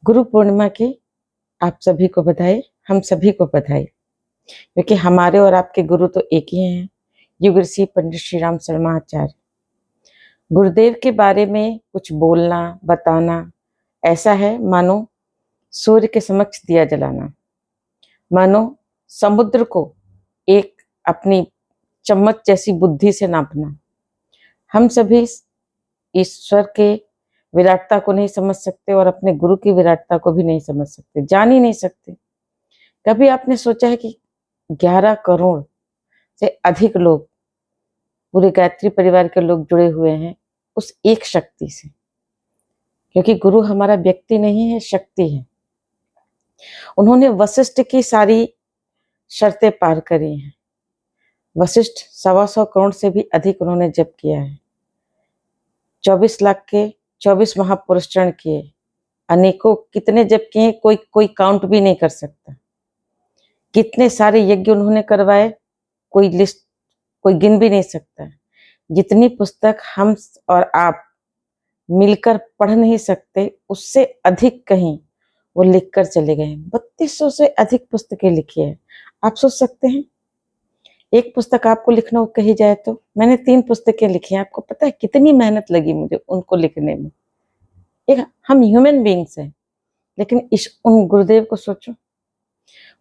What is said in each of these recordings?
गुरु पूर्णिमा की आप सभी को बधाई, हम सभी को बधाई, क्योंकि हमारे और आपके गुरु तो एक ही हैं, युग ऋषि पंडित श्री राम शर्मा आचार्य। गुरुदेव के बारे में कुछ बोलना, बताना ऐसा है मानो सूर्य के समक्ष दिया जलाना, मानो समुद्र को एक अपनी चम्मच जैसी बुद्धि से नापना। हम सभी ईश्वर के विराटता को नहीं समझ सकते और अपने गुरु की विराटता को भी नहीं समझ सकते, जान ही नहीं सकते। कभी आपने सोचा है कि 11 करोड़ से अधिक लोग, पूरे गायत्री परिवार के लोग जुड़े हुए हैं उस एक शक्ति से, क्योंकि गुरु हमारा व्यक्ति नहीं है, शक्ति है। उन्होंने वशिष्ठ की सारी शर्तें पार करी हैं। वशिष्ठ 125 करोड़ से भी अधिक उन्होंने जप किया है। 24 लाख के 24 महापुरुष चरण किए, अनेकों कितने जप किए कोई काउंट भी नहीं कर सकता। कितने सारे यज्ञ उन्होंने करवाए, कोई लिस्ट कोई गिन भी नहीं सकता। जितनी पुस्तक हम और आप मिलकर पढ़ नहीं सकते, उससे अधिक कहीं वो लिखकर चले गए। 3200 से अधिक पुस्तकें लिखी है। आप सोच सकते हैं, एक पुस्तक आपको लिखना कही जाए तो मैंने 3 पुस्तकें लिखी हैं। आपको पता है कितनी मेहनत लगी मुझे उनको लिखने में। एक हम ह्यूमन बीइंग्स हैं, लेकिन उन गुरुदेव को सोचो,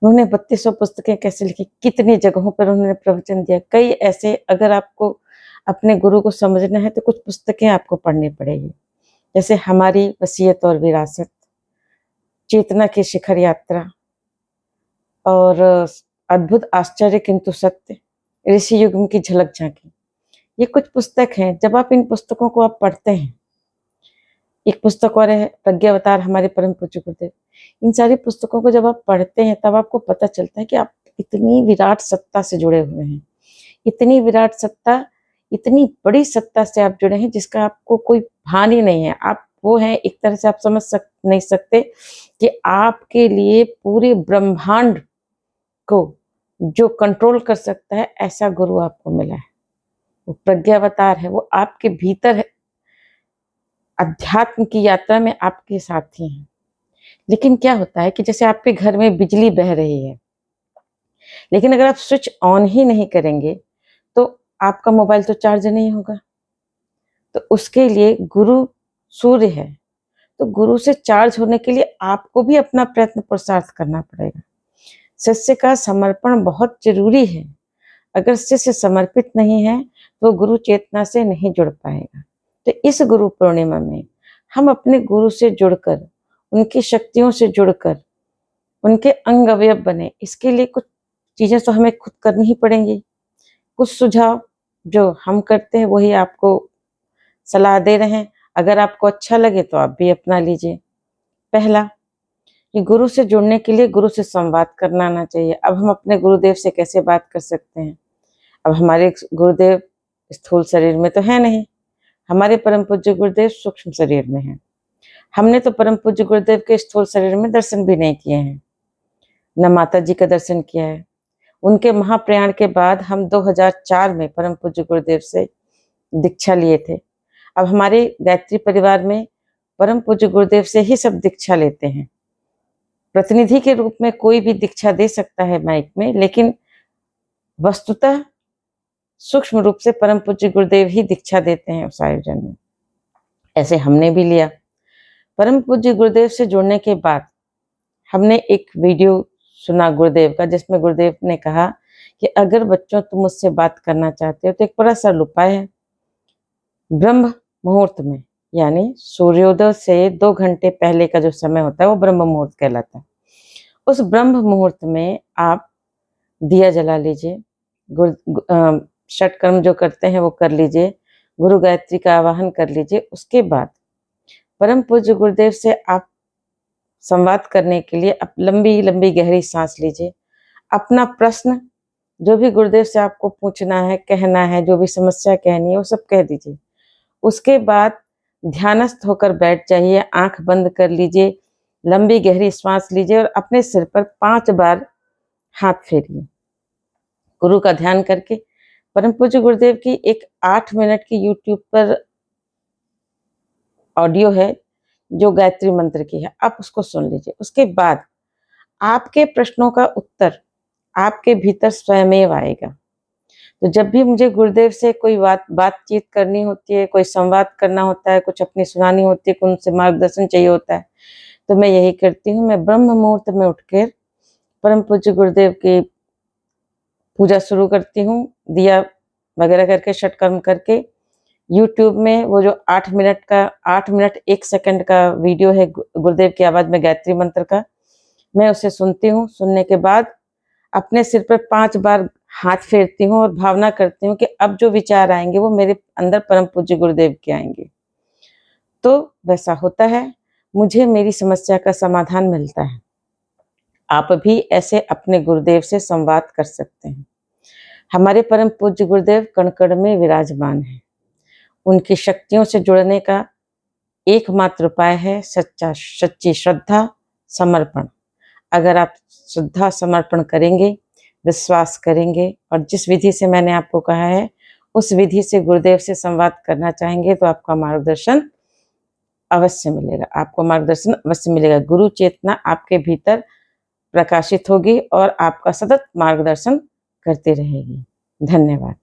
उन्होंने 3200 पुस्तकें कैसे लिखी, कितनी जगहों पर उन्होंने प्रवचन दिया। कई ऐसे, अगर आपको अपने गुरु को समझना है तो कुछ पुस्तकें आपको पढ़नी पड़ेगी, जैसे हमारी वसीयत और विरासत, चेतना की शिखर यात्रा और अद्भुत आश्चर्य किंतु सत्य, ऋषि युग की झलक झांकी। ये कुछ पुस्तक हैं। जब आप इन पुस्तकों को आप पढ़ते हैं, एक पुस्तक और है प्रज्ञावतार हमारे परम पूज्य गुरुदेव। इन सारी पुस्तकों को जब आप पढ़ते हैं तब आपको पता चलता है कि आप इतनी विराट सत्ता से जुड़े हुए हैं, इतनी विराट सत्ता, इतनी बड़ी सत्ता से आप जुड़े हैं जिसका आपको कोई भान ही नहीं है। आप वो हैं, एक तरह से आप समझ नहीं सकते कि आपके लिए पूरे ब्रह्मांड को जो कंट्रोल कर सकता है, ऐसा गुरु आपको मिला है। वो प्रज्ञावतार है, वो आपके भीतर है, अध्यात्म की यात्रा में आपके साथी हैं। लेकिन क्या होता है कि जैसे आपके घर में बिजली बह रही है, लेकिन अगर आप स्विच ऑन ही नहीं करेंगे तो आपका मोबाइल तो चार्ज नहीं होगा। तो उसके लिए गुरु सूर्य है, तो गुरु से चार्ज होने के लिए आपको भी अपना प्रयत्न पुरुषार्थ करना पड़ेगा। शिष्य का समर्पण बहुत जरूरी है। अगर शिष्य समर्पित नहीं है तो गुरु चेतना से नहीं जुड़ पाएगा। तो इस गुरु पूर्णिमा में हम अपने गुरु से जुड़कर, उनकी शक्तियों से जुड़कर उनके अंग अवयव बने। इसके लिए कुछ चीजें तो हमें खुद करनी ही पड़ेंगी। कुछ सुझाव जो हम करते हैं वही आपको सलाह दे रहे हैं। अगर आपको अच्छा लगे तो आप भी अपना लीजिए। पहला, कि गुरु से जुड़ने के लिए गुरु से संवाद करना आना चाहिए। अब हम अपने गुरुदेव से कैसे बात कर सकते हैं? अब हमारे गुरुदेव स्थूल शरीर में तो है नहीं, हमारे परम पूज्य गुरुदेव सूक्ष्म शरीर में हैं। हमने तो परम पूज्य गुरुदेव के स्थूल शरीर में दर्शन भी नहीं किए हैं, न माता जी का दर्शन किया है। उनके महाप्रयाण के बाद हम 2004 में परम पूज्य गुरुदेव से दीक्षा लिए थे। अब हमारे गायत्री परिवार में परम पूज्य गुरुदेव से ही सब दीक्षा लेते हैं। प्रतिनिधि के रूप में कोई भी दीक्षा दे सकता है माइक में, लेकिन वस्तुतः सूक्ष्म रूप से परम पूज्य गुरुदेव ही दीक्षा देते हैं उस आयोजन में। ऐसे हमने भी लिया। परम पूज्य गुरुदेव से जुड़ने के बाद हमने एक वीडियो सुना गुरुदेव का, जिसमें गुरुदेव ने कहा कि अगर बच्चों तुम मुझसे बात करना चाहते हो तो एक बड़ा सरल उपाय है। ब्रह्म मुहूर्त में, यानी सूर्योदय से 2 घंटे पहले का जो समय होता है वो ब्रह्म मुहूर्त कहलाता है। उस ब्रह्म मुहूर्त में आप दिया जला लीजिए, षटकर्म जो करते हैं वो कर लीजिए, गुरु गायत्री का आवाहन कर लीजिए। उसके बाद परम पूज्य गुरुदेव से आप संवाद करने के लिए आप लंबी लंबी गहरी सांस लीजिए। अपना प्रश्न जो भी गुरुदेव से आपको पूछना है, कहना है, जो भी समस्या कहनी है वो सब कह दीजिए। उसके बाद ध्यानस्थ होकर बैठ जाइए, आंख बंद कर लीजिए, लंबी गहरी श्वास लीजिए और अपने सिर पर 5 बार हाथ फेरिए। गुरु का ध्यान करके परम पूज्य गुरुदेव की एक 8 मिनट की यूट्यूब पर ऑडियो है, जो गायत्री मंत्र की है, आप उसको सुन लीजिए। उसके बाद आपके प्रश्नों का उत्तर आपके भीतर स्वयमेव आएगा। तो जब भी मुझे गुरुदेव से कोई बातचीत करनी होती है, कोई संवाद करना होता है, कुछ अपनी सुनानी होती है, उनसे मार्गदर्शन चाहिए होता है, तो मैं यही करती हूँ। मैं ब्रह्म मुहूर्त में उठकर परम पूज्य गुरुदेव की पूजा शुरू करती हूँ, दिया वगैरह करके, षटकर्म करके। यूट्यूब में वो जो 8 मिनट 1 सेकंड का वीडियो है गुरुदेव की आवाज़ में गायत्री मंत्र का, मैं उसे सुनती हूँ। सुनने के बाद अपने सिर पर 5 बार हाथ फेरती हूँ और भावना करती हूँ कि अब जो विचार आएंगे वो मेरे अंदर परम पूज्य गुरुदेव के आएंगे। तो वैसा होता है, मुझे मेरी समस्या का समाधान मिलता है। आप भी ऐसे अपने गुरुदेव से संवाद कर सकते हैं। हमारे परम पूज्य गुरुदेव कण-कण में विराजमान हैं। उनकी शक्तियों से जुड़ने का एकमात्र उपाय है सच्ची श्रद्धा, समर्पण। अगर आप श्रद्धा समर्पण करेंगे, विश्वास करेंगे और जिस विधि से मैंने आपको कहा है, उस विधि से गुरुदेव से संवाद करना चाहेंगे, तो आपका मार्गदर्शन अवश्य मिलेगा। आपको मार्गदर्शन अवश्य मिलेगा। गुरु चेतना आपके भीतर प्रकाशित होगी और आपका सतत मार्गदर्शन करती रहेगी। धन्यवाद।